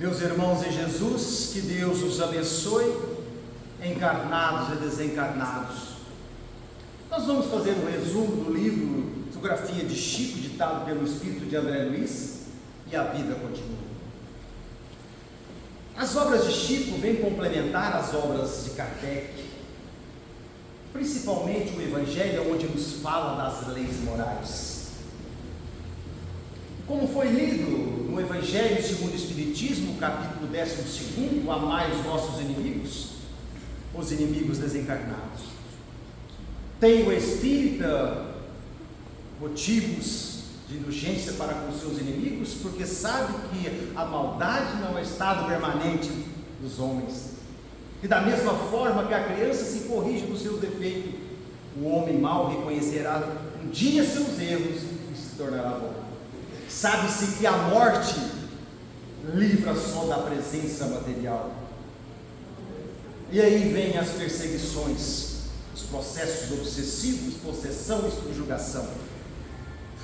Meus irmãos em Jesus, que Deus os abençoe, encarnados e desencarnados. Nós vamos fazer um resumo do livro Biografia de Chico, ditado pelo espírito de André Luiz, e a vida continua. As obras de Chico vêm complementar as obras de Kardec, principalmente o Evangelho, onde nos fala das leis morais. Como foi lido no Evangelho segundo o Espiritismo, capítulo 12, amai os vossos inimigos, os inimigos desencarnados. Tem o espírita motivos de indulgência para com seus inimigos, porque sabe que a maldade não é estado permanente dos homens. E da mesma forma que a criança se corrige dos seus defeitos, o homem mau reconhecerá um dia seus erros e se tornará bom. Sabe-se que a morte livra só da presença material. E aí vem as perseguições, os processos obsessivos, possessão e subjugação.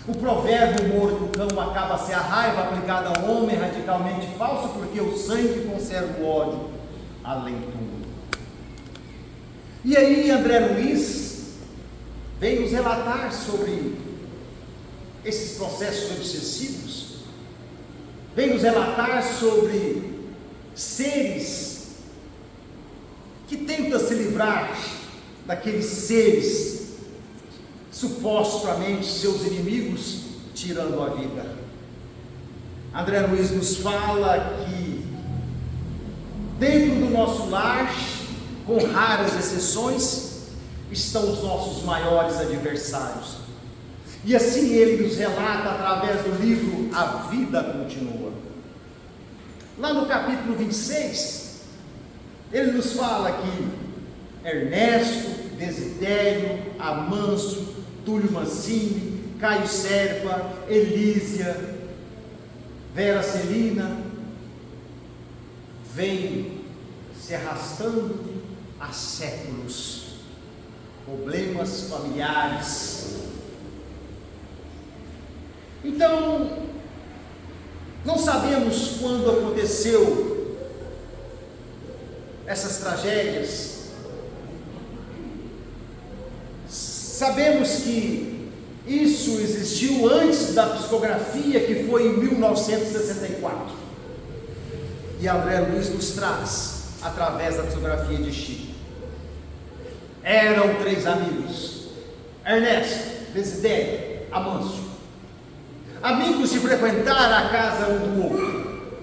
O provérbio morto do cão acaba-se a raiva aplicada ao homem é radicalmente falso, porque o sangue conserva o ódio além do túmulo. E aí André Luiz vem nos relatar sobre esses processos obsessivos, vem nos relatar sobre seres que tentam se livrar daqueles seres supostamente seus inimigos, tirando a vida. André Luiz nos fala que dentro do nosso lar, com raras exceções, estão os nossos maiores adversários. E assim ele nos relata através do livro A Vida Continua. Lá no capítulo 26, ele nos fala que Ernesto, Desidério, Amâncio, Túlio Mancini, Caio Serpa, Elísia, Vera Celina, vem se arrastando há séculos, problemas familiares. Então, não sabemos quando aconteceu essas tragédias. Sabemos que isso existiu antes da psicografia, que foi em 1964. E André Luiz nos traz, através da psicografia de Chico. Eram 3 amigos: Ernesto, Desidério, Amâncio. Amigos de frequentar a casa um do outro.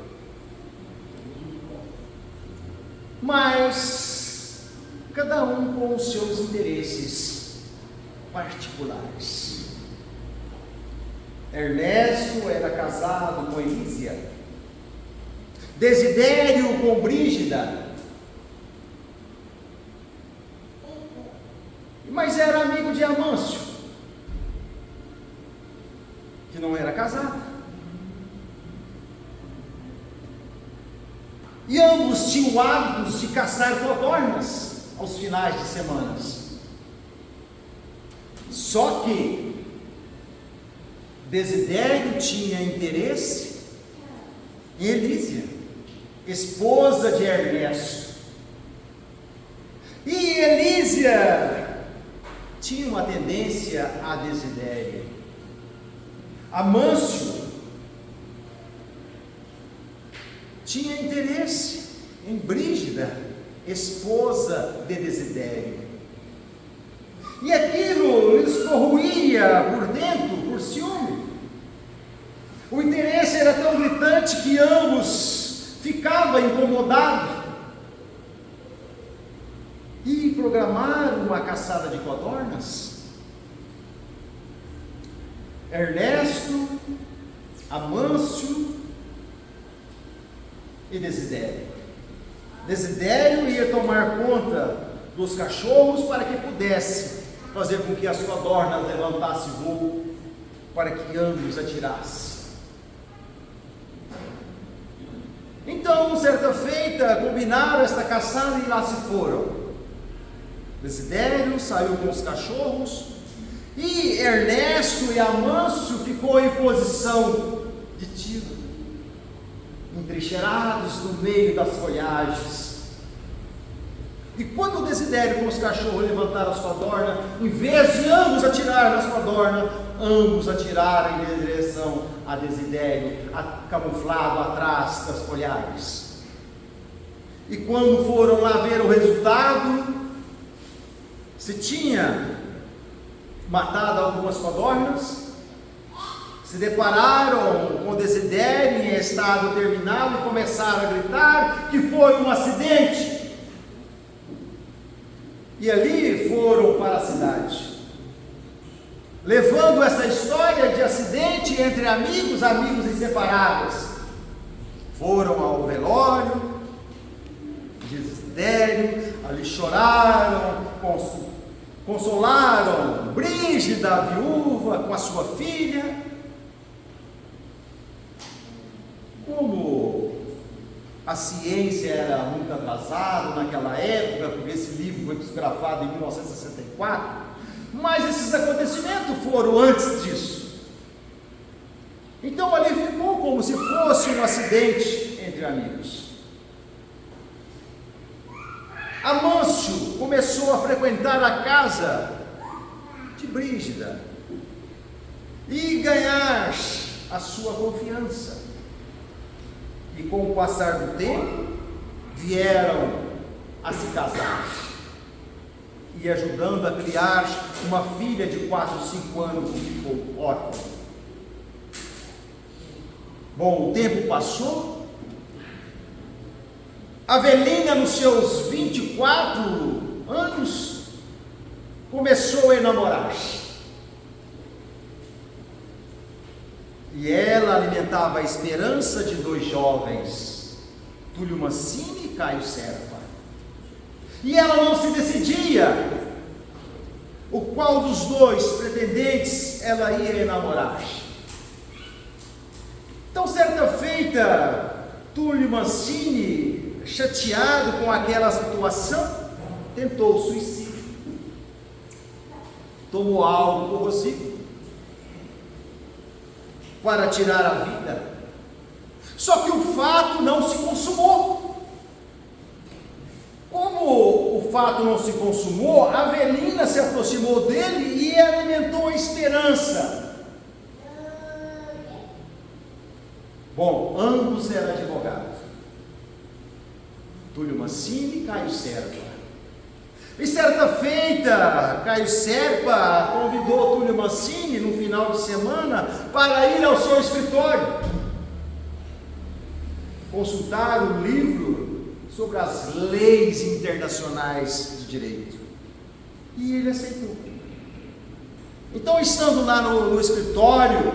Mas cada um com os seus interesses particulares. Ernesto era casado com Elísia, Desidério com Brígida, mas era amigo de Amâncio, que não era casado. E ambos tinham hábitos de caçar codornas aos finais de semanas. Só que Desidério tinha interesse em Elísia, esposa de Ernesto. E Elísia tinha uma tendência a Desidério. Amâncio tinha interesse em Brígida, esposa de Desidério. E aquilo lhes corroía por dentro, por ciúme. O interesse era tão gritante que ambos ficavam incomodados e programaram uma caçada de codornas. Ernesto, Amâncio e Desidério. Desidério ia tomar conta dos cachorros para que pudesse fazer com que as codornas levantassem voo, para que ambos atirassem. Então, certa feita, combinaram esta caçada e lá se foram. Desidério saiu com os cachorros e Ernesto e Amâncio ficou em posição de tiro. entrincheirados no meio das folhagens. E quando o Desidério com os cachorros levantaram as codornas, em vez de ambos atirarem nas codornas, ambos atiraram em direção a Desidério, camuflado atrás das folhagens. E quando foram lá ver o resultado, se tinha matado algumas codornas, se depararam com Desidério em estado terminal e começaram a gritar que foi um acidente. E ali foram para a cidade, levando essa história de acidente entre amigos inseparáveis. Foram ao velório de Desidério, ali choraram, consolaram Brígida, a viúva, com a sua filha. Como a ciência era muito atrasada naquela época, porque esse livro foi psicografado em 1964, mas esses acontecimentos foram antes disso. Então ali ficou como se fosse um acidente entre amigos. Amâncio começou a frequentar a casa de Brígida e ganhar a sua confiança. E com o passar do tempo, vieram a se casar e ajudando a criar uma filha de 4 ou 5 anos que ficou órfã. Bom, o tempo passou. Avelina, nos seus 24 anos, começou a enamorar-se. E ela alimentava a esperança de 2 jovens, Túlio Mancini e Caio Serpa. E ela não se decidia o qual dos 2 pretendentes ela ia enamorar. Então, certa feita, Túlio Mancini, chateado com aquela situação, tentou o suicídio. Tomou algo corrosivo para tirar a vida. Só que o fato não se consumou. Como o fato não se consumou, Avelina se aproximou dele e alimentou a esperança. Bom, ambos eram advogados, Túlio Mancini e Caio Serpa. E certa feita, Caio Serpa convidou Túlio Mancini no final de semana para ir ao seu escritório consultar um livro sobre as leis internacionais de direito. E ele aceitou. Então, estando lá no escritório,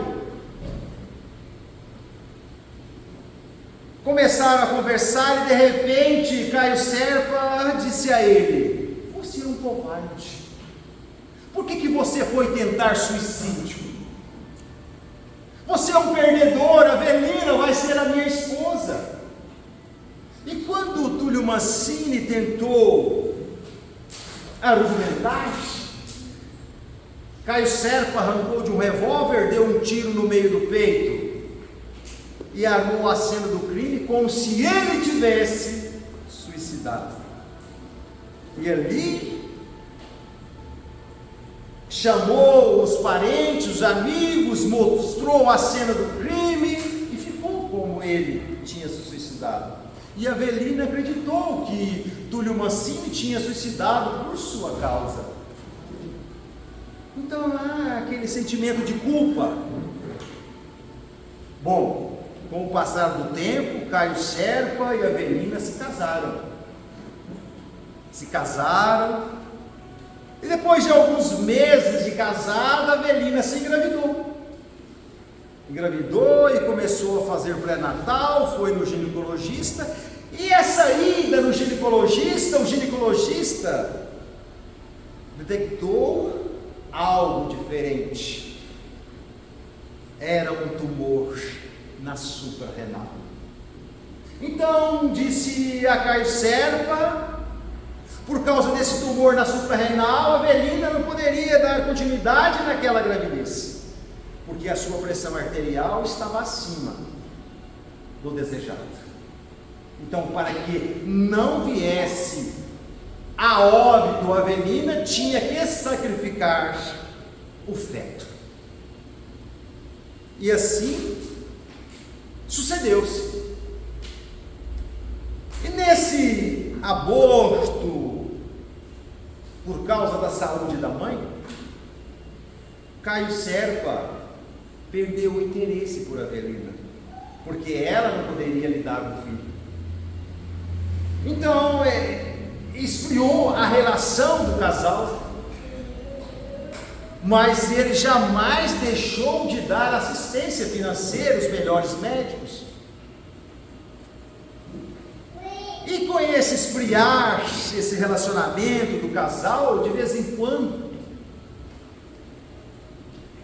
começaram a conversar e de repente Caio Serpa disse a ele: "Você é um covarde. Por que você foi tentar suicídio? Você é um perdedor, a Avelina vai ser a minha esposa." E quando o Túlio Mancini tentou argumentar, Caio Serpa arrancou de um revólver, deu um tiro no meio do peito e armou a cena do crime como se ele tivesse suicidado. E ali chamou os parentes, os amigos, mostrou a cena do crime e ficou como ele tinha se suicidado. E a Avelina acreditou que Túlio Mancini tinha suicidado por sua causa. Então há aquele sentimento de culpa. Bom, com o passar do tempo, Caio Serpa e a Avelina se casaram. E depois de alguns meses de casada, a Avelina se engravidou. Engravidou e começou a fazer pré-natal, foi no ginecologista, e essa ida no ginecologista, o ginecologista detectou algo diferente. Era um tumor na suprarrenal. Então disse a Caio Serpa, por causa desse tumor na suprarrenal, a Avelina não poderia dar continuidade naquela gravidez, porque a sua pressão arterial estava acima. do desejado. Então, para que não viesse a óbito a Avelina, tinha que sacrificar o feto. E assim sucedeu-se. E nesse aborto, por causa da saúde da mãe, Caio Serpa perdeu o interesse por Avelina, porque ela não poderia lhe dar um filho. Então, esfriou a relação do casal, mas ele jamais deixou de dar assistência financeira, os melhores médicos. E com esse esfriar, esse relacionamento do casal, de vez em quando,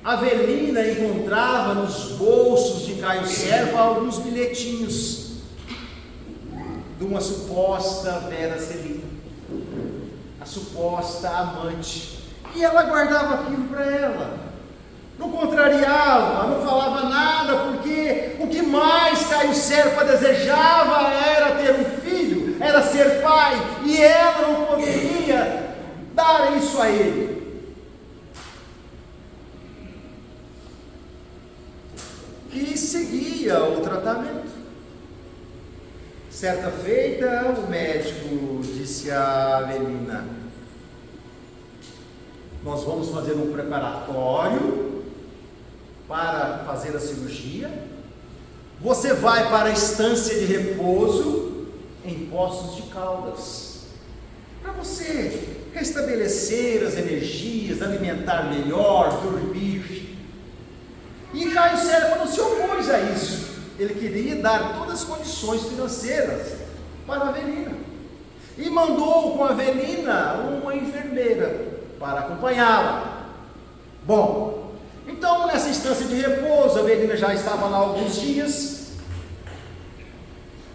Avelina encontrava nos bolsos de Caio Serpa alguns bilhetinhos de uma suposta Vera Celina, a suposta amante, e ela guardava aquilo para ela, não contrariava, não falava nada, porque o que mais Caio Serpa desejava era ter um filho, era ser pai, e ela não poderia dar isso a ele. E seguia o tratamento. Certa feita, o médico disse a Avelina: nós vamos fazer um preparatório para fazer a cirurgia. Você vai para a estância de repouso em Poços de Caldas, para você restabelecer as energias, alimentar melhor, dormir. E Caio Serpa não se opôs a isso. Ele queria dar todas as condições financeiras para a Avelina. E mandou com a Avelina uma enfermeira para acompanhá-la. Bom, então nessa instância de repouso, a Avelina já estava lá alguns dias.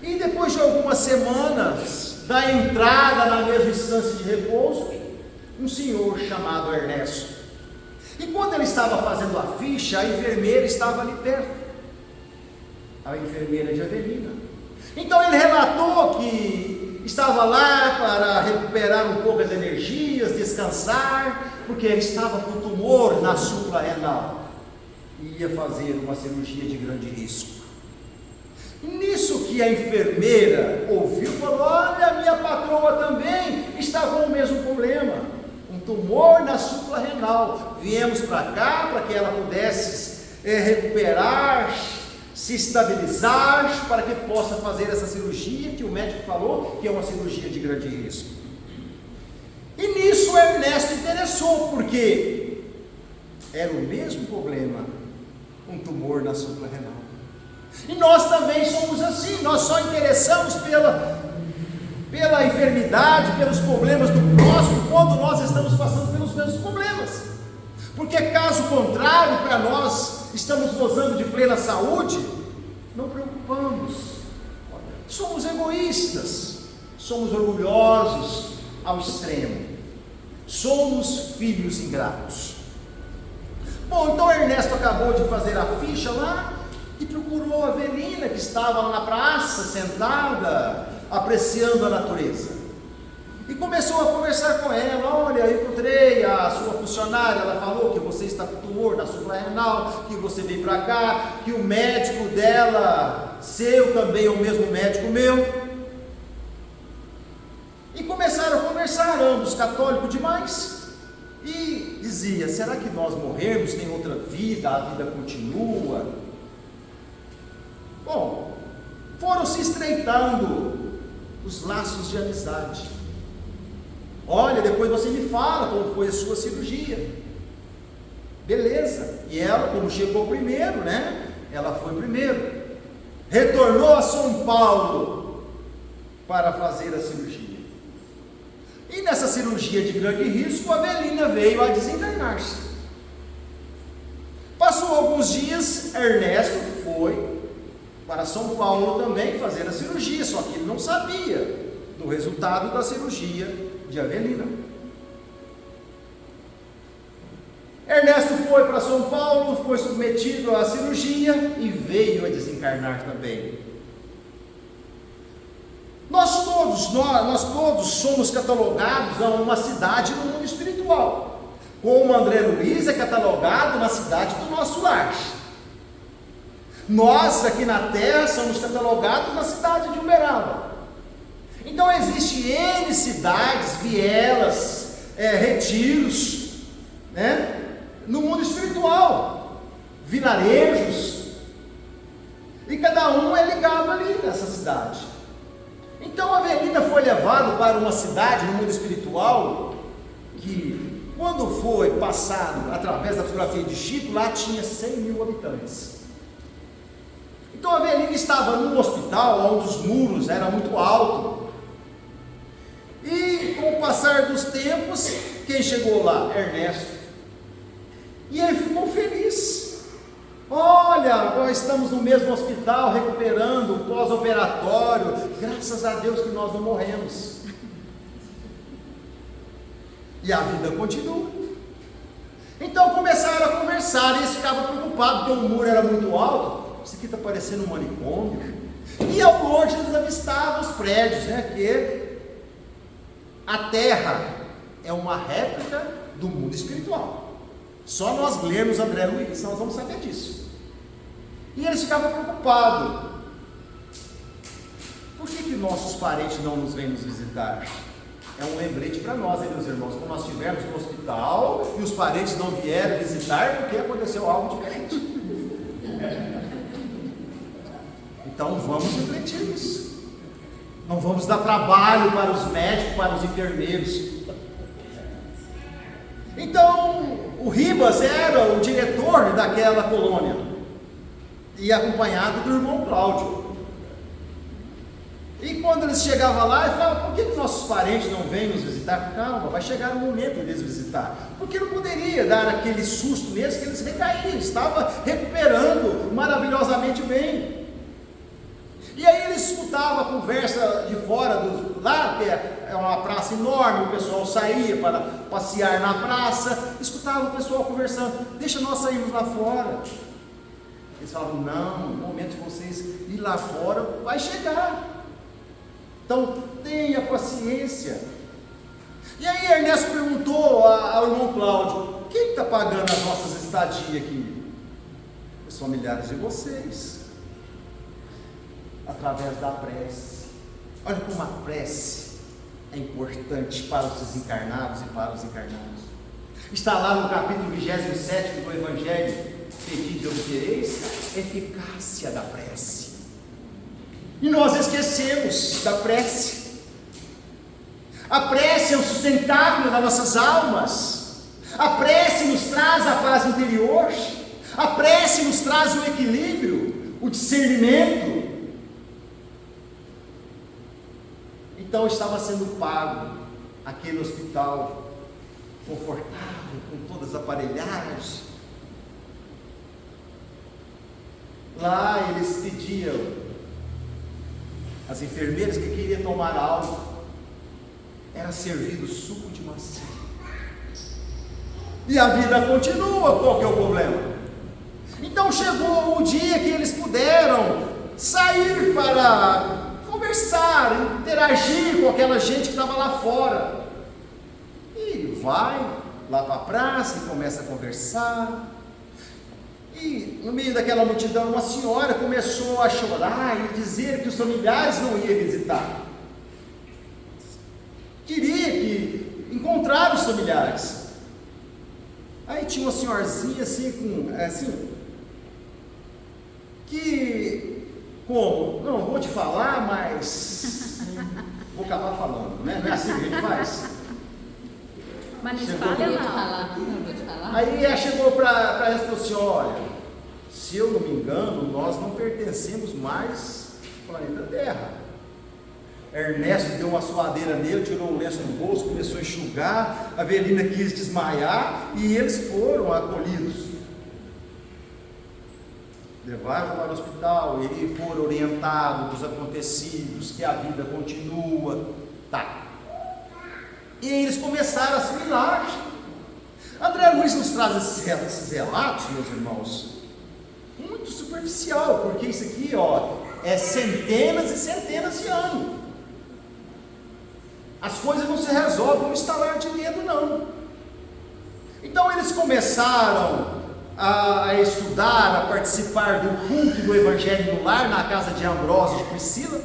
E depois de algumas semanas da entrada na mesma instância de repouso, um senhor chamado Ernesto. E quando ele estava fazendo a ficha, a enfermeira estava ali perto, a enfermeira de Avelina. Então ele relatou que estava lá para recuperar um pouco as energias, descansar, porque ele estava com tumor na súpula renal e ia fazer uma cirurgia de grande risco. E nisso que a enfermeira ouviu, falou: olha, a minha patroa também está com o mesmo problema, um tumor na súpula renal. Viemos para cá para que ela pudesse recuperar, se estabilizar, para que possa fazer essa cirurgia que o médico falou que é uma cirurgia de grande risco. E nisso Ernesto interessou, porque era o mesmo problema, um tumor na súpula renal. E nós também somos assim, nós só interessamos pela enfermidade, pelos problemas do próximo, quando nós estamos passando pelos mesmos problemas. Porque caso contrário, para nós estamos gozando de plena saúde, não preocupamos. Somos egoístas, somos orgulhosos ao extremo, somos filhos ingratos. Bom, então Ernesto acabou de fazer a ficha lá e procurou a Avelina, que estava lá na praça, sentada, apreciando a natureza. E começou a conversar com ela: olha, eu encontrei a sua funcionária, ela falou que você está com tumor na súpula renal, que você veio para cá, que o médico dela, seu também é o mesmo médico meu. E começaram a conversar, ambos católicos demais, e dizia: será que nós morrermos, tem outra vida, a vida continua? Bom, foram se estreitando os laços de amizade. Olha, depois você me fala como foi a sua cirurgia. Beleza. E ela, como chegou primeiro, né? Ela foi primeiro. Retornou a São Paulo para fazer a cirurgia. E nessa cirurgia de grande risco, a Avelina veio a desencarnar-se. Passou alguns dias, Ernesto foi para São Paulo também fazer a cirurgia, só que ele não sabia do resultado da cirurgia de Avelina. Ernesto foi para São Paulo, foi submetido à cirurgia e veio a desencarnar também. nós todos somos catalogados a uma cidade no mundo espiritual, como André Luiz é catalogado na cidade do nosso lar. Nós aqui na terra somos catalogados na cidade de Uberaba. Então existe N cidades, vielas, retiros, né? No mundo espiritual, vilarejos, e cada um é ligado ali nessa cidade. Então a Avelina foi levada para uma cidade no mundo espiritual que, quando foi passado através da fotografia de Chico, lá tinha 100 mil habitantes. Então a Avelina estava num hospital onde os muros eram muito altos. E com o passar dos tempos, quem chegou lá? Ernesto. E ele ficou feliz. Olha, nós estamos no mesmo hospital, recuperando, pós-operatório. Graças a Deus que nós não morremos. E a vida continua. Então começaram a conversar, e eles ficavam preocupados, porque o muro era muito alto. Isso aqui está parecendo um manicômio. E ao longe eles avistavam os prédios, né? Que a terra é uma réplica do mundo espiritual. Só nós lermos André Luiz, nós vamos saber disso. E eles ficavam preocupados. Por que nossos parentes não nos vêm nos visitar? É um lembrete para nós, hein, meus irmãos? Quando nós estivermos no hospital e os parentes não vieram visitar, porque aconteceu algo diferente. Então vamos refletir nisso. Não vamos dar trabalho para os médicos, para os enfermeiros. Então, o Ribas era o diretor daquela colônia, e acompanhado do irmão Cláudio. E quando eles chegavam lá, eles falavam: por que nossos parentes não vêm nos visitar? Calma, vai chegar o momento deles visitar. Porque não poderia dar aquele susto neles, que eles recaíram, estavam recuperando maravilhosamente bem. E aí ele escutava a conversa de fora do lá, que é uma praça enorme, o pessoal saía para passear na praça, escutava o pessoal conversando: deixa nós sairmos lá fora. Eles falavam: não, o momento de vocês ir lá fora vai chegar. Então tenha paciência. E aí Ernesto perguntou ao irmão Cláudio: quem está pagando as nossas estadias aqui? Os familiares de vocês, através da prece. Olha como a prece é importante para os desencarnados e para os encarnados. Está lá no capítulo 27 do Evangelho: pedide e obtereis, eficácia da prece. E nós esquecemos da prece. A prece é o sustentáculo das nossas almas. A prece nos traz a paz interior. A prece nos traz o equilíbrio, o discernimento. Então estava sendo pago aquele hospital confortável, com todas as aparelhagens. Lá eles pediam, as enfermeiras que queriam tomar algo, era servido suco de maçã. E a vida continua. Qual que é o problema? Então chegou o dia que eles puderam sair para conversar, interagir com aquela gente que estava lá fora. E vai lá para a praça e começa a conversar. E no meio daquela multidão, uma senhora começou a chorar e dizer que os familiares não iam visitar. Queria que encontrar os familiares. Aí tinha uma senhorzinha assim, que, como? Não vou te falar, mas vou acabar falando, né? Não é assim que a gente faz? Mas não espalha não vou te falar. Aí ela chegou para ela e falou assim: olha, se eu não me engano, nós não pertencemos mais ao planeta Terra. Ernesto deu uma suadeira nele, tirou o lenço do bolso, começou a enxugar. A Avelina quis desmaiar e eles foram acolhidos. Levaram para o hospital e foram orientados dos acontecidos, que a vida continua. Tá. E eles começaram a assimilar. André Luiz nos traz esses relatos, meus irmãos, muito superficial, porque isso aqui, ó, é centenas e centenas de anos. As coisas não se resolvem no estalar de dedo, não. Então eles começaram a estudar, a participar do culto do Evangelho no lar, na casa de Ambrósio e de Priscila.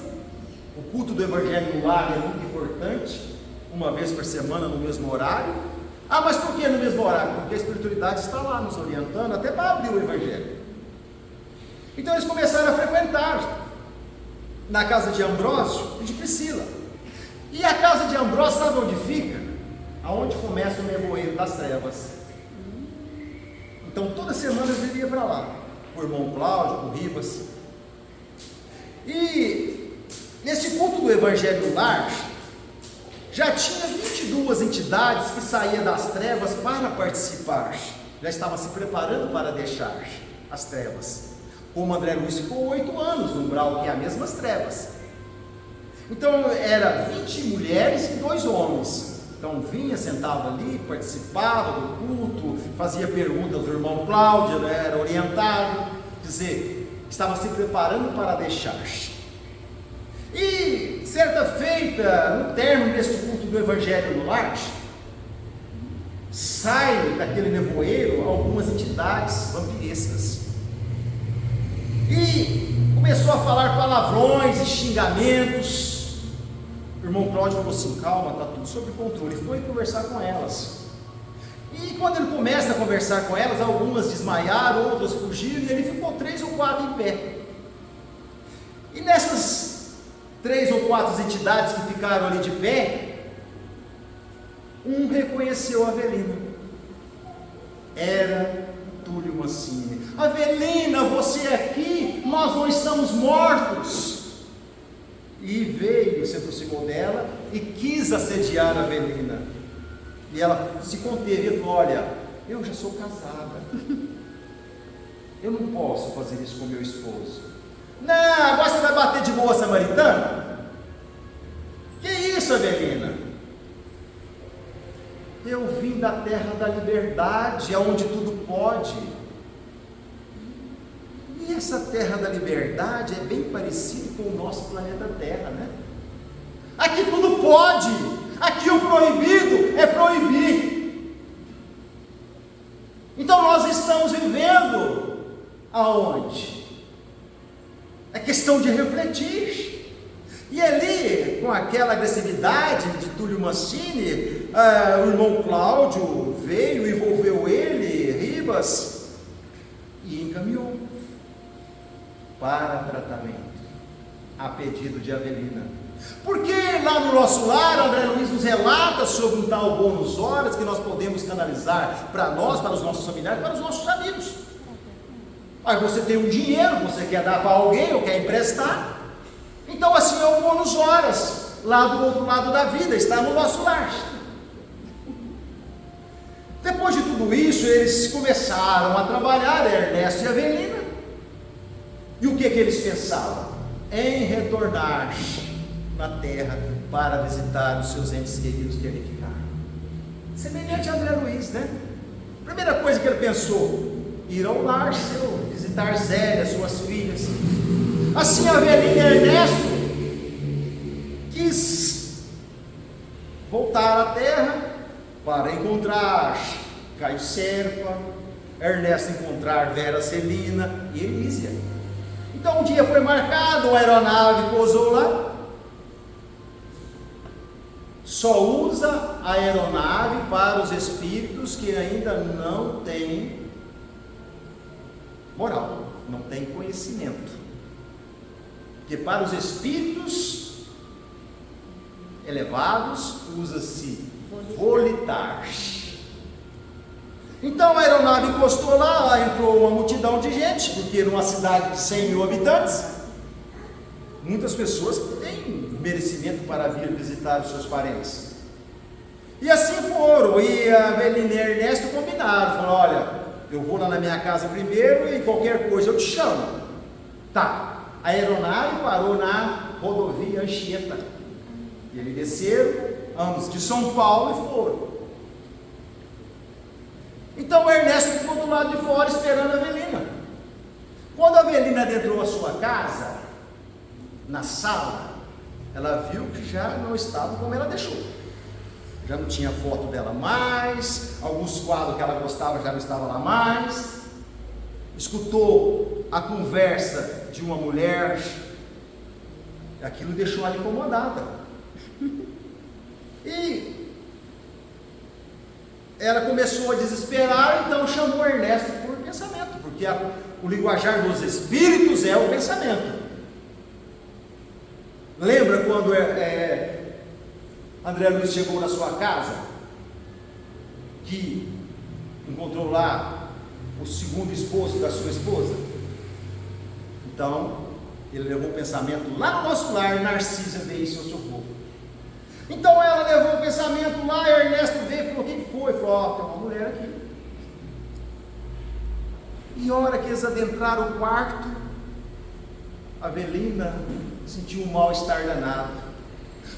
O culto do Evangelho no lar é muito importante, uma vez por semana no mesmo horário. Ah, mas por que no mesmo horário? Porque a espiritualidade está lá nos orientando, até para abrir o Evangelho. Então eles começaram a frequentar na casa de Ambrósio e de Priscila. E a casa de Ambrósio, sabe onde fica? Aonde começa o nevoeiro das trevas. Então toda semana eles iam para lá, com o irmão Cláudio, com o Ribas. E nesse culto do Evangelho no lar, já tinha 22 entidades que saíam das trevas para participar. Já estavam se preparando para deixar as trevas. Como André Luiz ficou 8 anos no umbral, que é as mesmas trevas. Então era 20 mulheres e 2 homens. Então vinha, sentava ali, participava do culto, fazia perguntas ao irmão Cláudio, era orientado, quer dizer, estava se preparando para deixar. E certa feita, no término deste culto do Evangelho no lar, saem daquele nevoeiro algumas entidades vampirescas. E começou a falar palavrões e xingamentos. O irmão Cláudio falou assim: calma, está tudo sob controle. E foi conversar com elas. E quando ele começa a conversar com elas, algumas desmaiaram, outras fugiram, e ele ficou 3 ou 4 em pé. E nessas 3 ou 4 entidades que ficaram ali de pé, um reconheceu a Avelina. Era Túlio Mancini. Avelina, você aqui? Nós não estamos mortos. E veio, se aproximou dela e quis assediar a Avelina. E ela se conteve e falou: olha, eu já sou casada, eu não posso fazer isso com meu esposo. Não, agora você vai bater de boa samaritana? Que isso, Avelina? Eu vim da terra da liberdade, aonde tudo pode. E essa terra da liberdade é bem parecida com o nosso planeta Terra, né? Aqui tudo pode, aqui o proibido é proibir. Então nós estamos vivendo aonde? É questão de refletir. E ali, com aquela agressividade de Túlio Mancini, o irmão Cláudio veio, envolveu ele, Ribas, e encaminhou para tratamento, a pedido de Avelina. Porque lá no nosso lar, André Luiz nos relata sobre um tal bônus horas que nós podemos canalizar para nós, para os nossos familiares, para os nossos amigos. Aí você tem um dinheiro, você quer dar para alguém ou quer emprestar, então assim é o bônus horas, lá do outro lado da vida, está no nosso lar. Depois de tudo isso, eles começaram a trabalhar, Ernesto e Avelina. E o que eles pensavam? Em retornar na terra para visitar os seus entes queridos que ali ficaram. Semelhante a André Luiz, né? Primeira coisa que ele pensou: ir ao lar seu, visitar Zélia, suas filhas. Assim Avelina e Ernesto quis voltar à terra para encontrar Caio Serpa, Ernesto encontrar Vera Celina e Elísia. Então um dia foi marcado, uma aeronave pousou lá. Só usa a aeronave para os espíritos que ainda não têm moral, não têm conhecimento. Porque para os espíritos elevados usa-se volitar. Então a aeronave encostou lá entrou uma multidão de gente, porque numa cidade de 100 mil habitantes, muitas pessoas têm merecimento para vir visitar os seus parentes. E assim foram, e a Avelina e Ernesto combinaram, falaram: olha, eu vou lá na minha casa primeiro e qualquer coisa eu te chamo. Tá, a aeronave parou na rodovia Anchieta, e eles desceram, ambos de São Paulo, e foram. Então o Ernesto ficou do lado de fora esperando a Avelina. Quando a Avelina adentrou a sua casa, na sala, ela viu que já não estava como ela deixou. Já não tinha foto dela mais, alguns quadros que ela gostava já não estavam lá mais. Escutou a conversa de uma mulher, aquilo deixou ela incomodada. E ela começou a desesperar, então chamou Ernesto por pensamento, porque o linguajar dos espíritos é o pensamento. Lembra quando André Luiz chegou na sua casa, que encontrou lá o segundo esposo da sua esposa? Então, ele levou o pensamento lá no nosso lar, Narcisa veio em seu socorro. Então ela levou o pensamento lá, Ernesto veio e falou: o que foi? Falou: tem uma mulher aqui. E a hora que eles adentraram o quarto, a Avelina sentiu um mal-estar danado,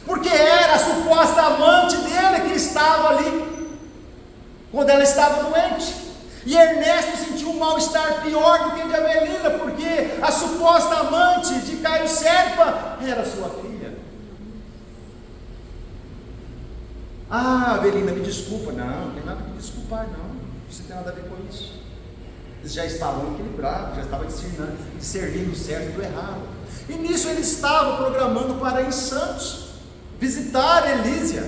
porque era a suposta amante dele que estava ali, quando ela estava doente. E Ernesto sentiu um mal-estar pior do que o de Avelina, porque a suposta amante de Caio Serpa era sua filha. Ah, Avelina, me desculpa. Não tem nada que me desculpar, não. Isso não tem nada a ver com isso. Eles já estavam equilibrados, já estavam discernindo o certo do errado. E nisso eles estavam programando para ir em Santos visitar Elísia,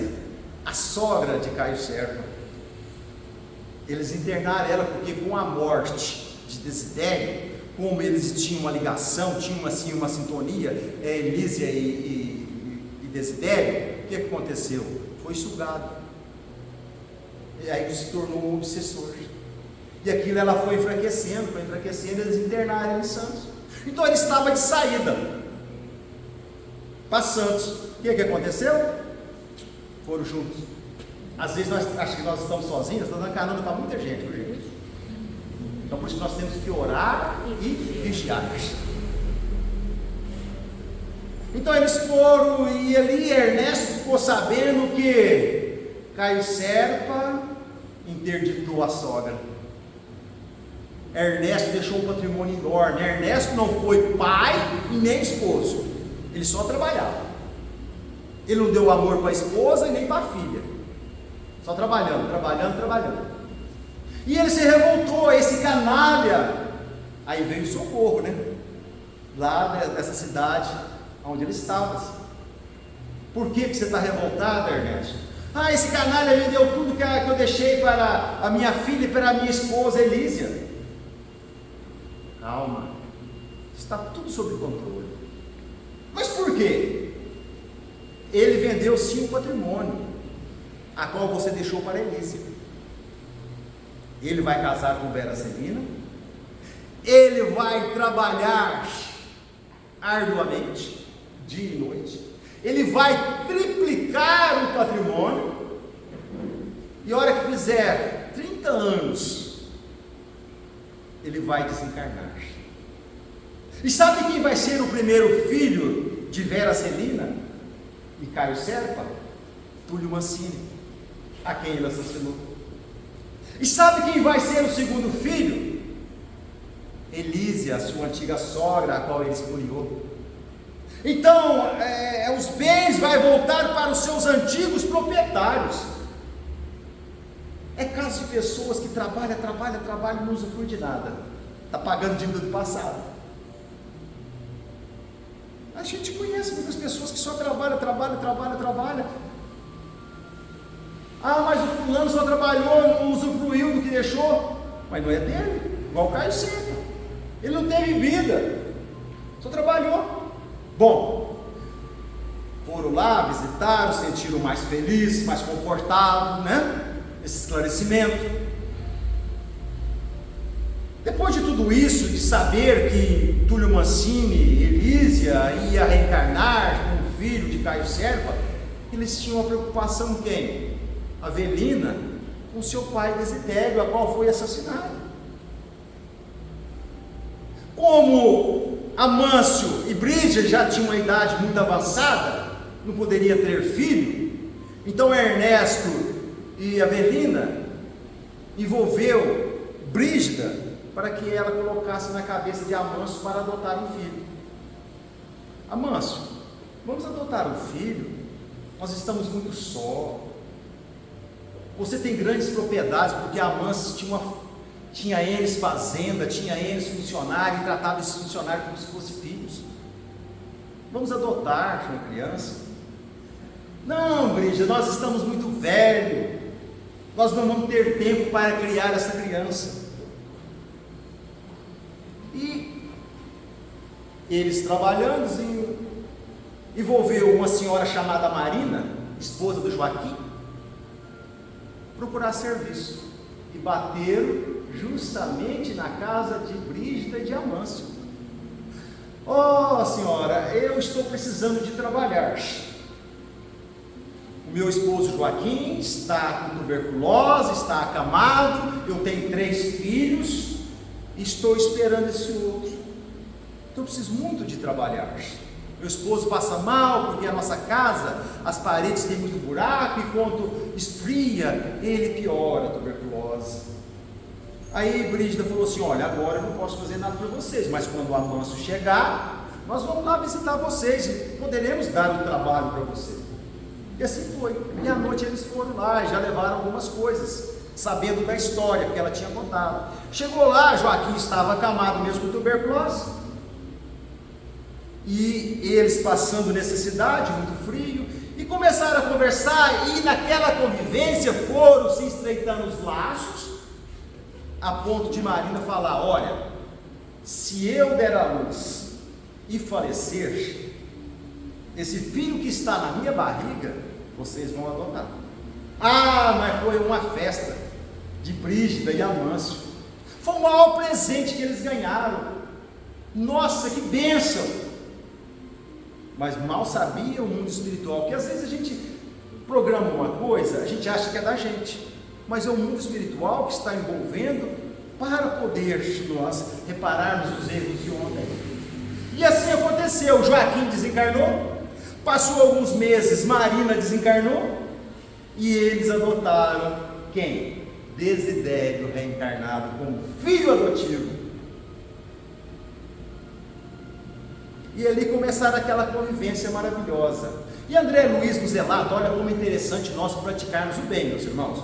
a sogra de Caio Serpa. Eles internaram ela porque, com a morte de Desidério, como eles tinham uma ligação, tinham assim uma sintonia, Elísia e Desidério, o que aconteceu? Foi sugado. E aí se tornou um obsessor. E aquilo ela foi enfraquecendo, eles internaram ela em Santos. Então ele estava de saída para Santos. O que aconteceu? Foram juntos. Às vezes nós achamos que nós estamos sozinhos, estamos dando carona para muita gente, viu, gente? Então por isso nós temos que orar e vigiar. Então eles foram, e ali Ernesto ficou sabendo que Caio Serpa interditou a sogra. Ernesto deixou um patrimônio enorme. Ernesto não foi pai e nem esposo, ele só trabalhava. Ele não deu amor para a esposa e nem para a filha, só trabalhando. E ele se revoltou, esse canalha. Aí veio o socorro, né? Lá dessa cidade onde ele estava. Por que você está revoltado, Ernesto? Ah, esse canalha me deu tudo que eu deixei para a minha filha e para a minha esposa Elísia. Calma, está tudo sob controle. Mas por quê? Ele vendeu sim o patrimônio, a qual você deixou para Elísia. Ele vai casar com Vera Celina, ele vai trabalhar arduamente, dia e noite, ele vai triplicar o patrimônio, e a hora que fizer 30 anos, ele vai desencarnar. E sabe quem vai ser o primeiro filho de Vera Celina e Caio Serpa? Túlio Mancini, a quem ele assassinou. E sabe quem vai ser o segundo filho? Elísia, a sua antiga sogra, a qual ele espoliou. Então, os bens vai voltar para os seus antigos proprietários. É caso de pessoas que trabalham e não usufruem de nada, está pagando dívida do passado. A gente conhece muitas pessoas que só trabalham. Ah, mas o fulano só trabalhou, não usufruiu do que deixou. Mas não é dele, igual o Caio Serpa. Ele não teve vida, só trabalhou. Bom, foram lá, visitaram, sentiram mais felizes, mais confortáveis, né? Esse esclarecimento. Depois de tudo isso, de saber que Túlio Mancini, Elísia, ia reencarnar como filho de Caio Serpa, eles tinham uma preocupação com quem? Avelina, com seu pai Desidério, a qual foi assassinado. Como Amâncio e Brígida já tinham uma idade muito avançada, não poderia ter filho, então Ernesto e Avelina envolveu Brígida para que ela colocasse na cabeça de Amâncio para adotar um filho. Amâncio, vamos adotar um filho, nós estamos muito só. Você tem grandes propriedades, porque a Amâncio tinha eles fazenda, tinha eles funcionários, e tratava esses funcionários como se fossem filhos. Vamos adotar uma criança? Não, Brígida, nós estamos muito velhos, nós não vamos ter tempo para criar essa criança. E eles trabalhando, envolveu uma senhora chamada Marina, esposa do Joaquim, procurar serviço, e bateram justamente na casa de Brígida e de Amâncio. Senhora, eu estou precisando de trabalhar. O meu esposo Joaquim está com tuberculose, está acamado, eu tenho 3 filhos, estou esperando esse outro. Então eu preciso muito de trabalhar. Meu esposo passa mal, porque a nossa casa, as paredes têm muito buraco, e quando esfria, ele piora a tuberculose. Aí Brígida falou assim: olha, agora eu não posso fazer nada para vocês, mas quando o Amâncio chegar, nós vamos lá visitar vocês, e poderemos dar um trabalho para vocês. E assim foi. E à noite eles foram lá, e já levaram algumas coisas, sabendo da história que ela tinha contado. Chegou lá, Joaquim estava acamado mesmo com tuberculose, e eles passando necessidade, muito frio, e começaram a conversar, e naquela convivência foram se estreitando os laços, a ponto de Marina falar: olha, se eu der a luz e falecer, esse filho que está na minha barriga, vocês vão adotar. Mas foi uma festa de Brígida e Amâncio, foi o maior presente que eles ganharam. Nossa, que bênção! Mas mal sabia o mundo espiritual, que às vezes a gente programa uma coisa, a gente acha que é da gente, mas é o mundo espiritual que está envolvendo para poder nós repararmos os erros de ontem. E assim aconteceu. Joaquim desencarnou, passou alguns meses, Marina desencarnou, e eles adotaram quem? Desidério reencarnado como filho adotivo. E ali começaram aquela convivência maravilhosa. E André Luiz nos relata, olha como é interessante nós praticarmos o bem, meus irmãos.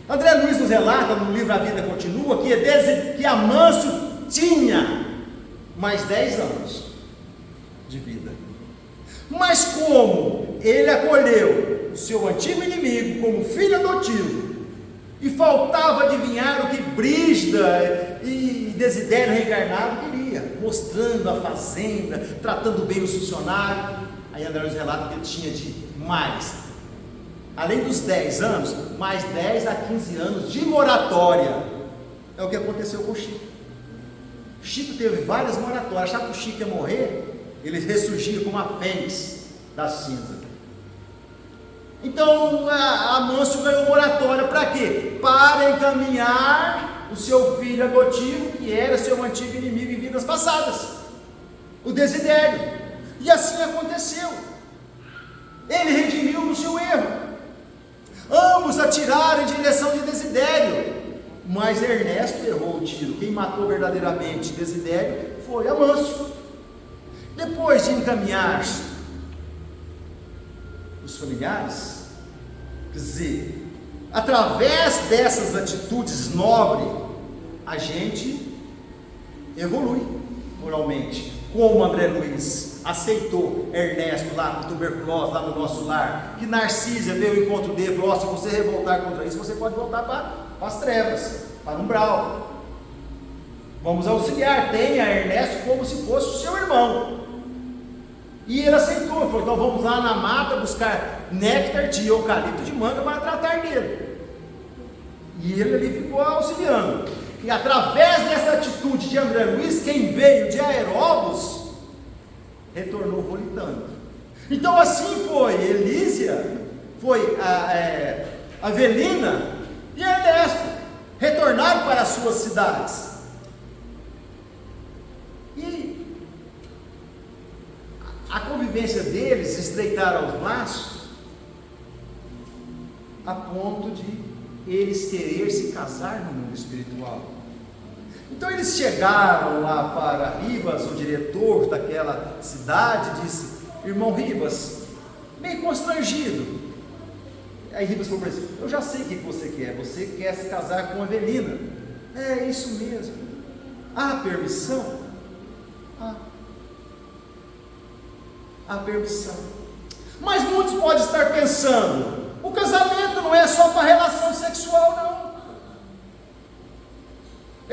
André Luiz nos relata no livro A Vida Continua que Amâncio tinha mais 10 anos de vida. Mas como ele acolheu o seu antigo inimigo como filho adotivo, e faltava adivinhar o que Brígida e Desidério reencarnado queria, mostrando a fazenda, tratando bem os funcionários. Aí André nos relata que ele tinha de mais, além dos 10 anos, mais 10 a 15 anos de moratória. É o que aconteceu com o Chico. Chico teve várias moratórias. Achava que o Chico ia morrer, ele ressurgia como a fênix da cinza. Então Amâncio ganhou moratória para quê? Para encaminhar o seu filho adotivo, que era seu antigo inimigo em vidas passadas, o Desidério. E assim aconteceu. Ele redimiu no seu erro. Ambos atiraram em direção de Desidério, mas Ernesto errou o tiro. Quem matou verdadeiramente Desidério foi Amâncio. Depois de encaminhar os familiares, quer dizer, através dessas atitudes nobres, a gente evolui moralmente. Como André Luiz aceitou Ernesto lá com tuberculose, lá no nosso lar, que Narcísia veio ao encontro dele e falou: se você revoltar contra isso, você pode voltar para as trevas, para o umbral. Vamos auxiliar, tenha Ernesto como se fosse o seu irmão. E ele aceitou, falou: então vamos lá na mata buscar néctar de eucalipto de manga para tratar dele. E ele ali ficou auxiliando. E através dessa atitude de André Luiz, quem veio de Aeróbus retornou volitando. Então assim foi Elísia, foi Avelina e Ernesto, retornaram para as suas cidades. E a convivência deles estreitaram os laços a ponto de eles querer se casar no mundo espiritual. Então eles chegaram lá para Ribas, o diretor daquela cidade, disse: irmão Ribas, meio constrangido. Aí Ribas falou para ele: eu já sei o que você quer se casar com Avelina. É isso mesmo. Há permissão? Há permissão. Mas muitos podem estar pensando: o casamento não é só para relação sexual, não.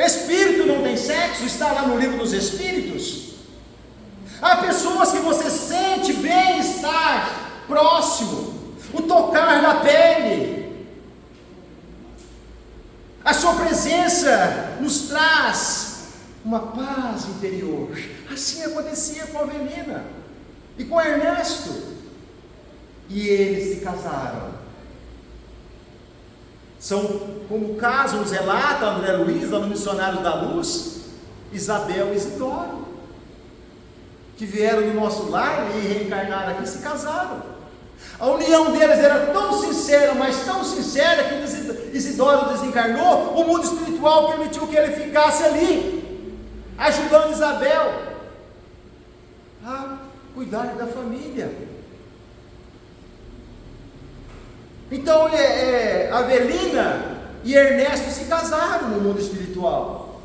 Espírito não tem sexo, está lá no livro dos Espíritos. Há pessoas que você sente bem estar próximo, o tocar na pele, a sua presença nos traz uma paz interior. Assim acontecia com a Avelina e com Ernesto, e eles se casaram. São, como o caso nos relata André Luiz, lá no Missionário da Luz, Isabel e Isidoro, que vieram do nosso lar e reencarnaram aqui, se casaram. A união deles era tão sincera, mas tão sincera, que Isidoro desencarnou, o mundo espiritual permitiu que ele ficasse ali, ajudando Isabel a cuidar da família. Então Avelina e Ernesto se casaram no mundo espiritual,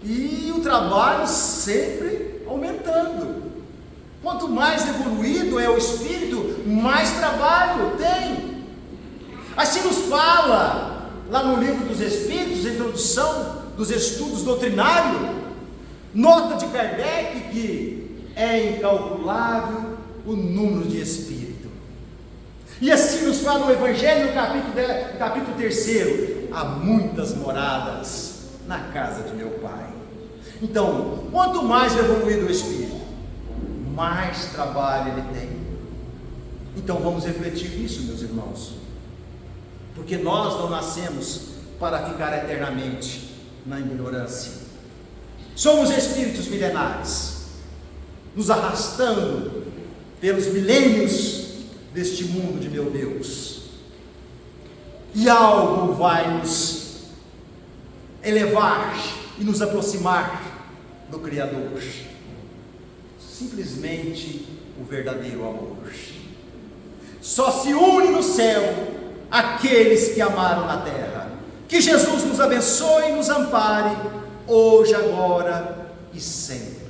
e o trabalho sempre aumentando. Quanto mais evoluído é o espírito, mais trabalho tem. Assim nos fala lá no livro dos Espíritos, a introdução dos estudos doutrinários, nota de Kardec que é incalculável o número de espíritos. E assim nos fala o Evangelho no capítulo 3: há muitas moradas na casa de meu Pai. Então, quanto mais evoluído o espírito, mais trabalho ele tem. Então vamos refletir nisso, meus irmãos, porque nós não nascemos para ficar eternamente na ignorância. Somos espíritos milenares, nos arrastando pelos milênios deste mundo de meu Deus, e algo vai nos elevar e nos aproximar do Criador. Simplesmente o verdadeiro amor. Só se une no céu aqueles que amaram na terra. Que Jesus nos abençoe e nos ampare, hoje, agora e sempre.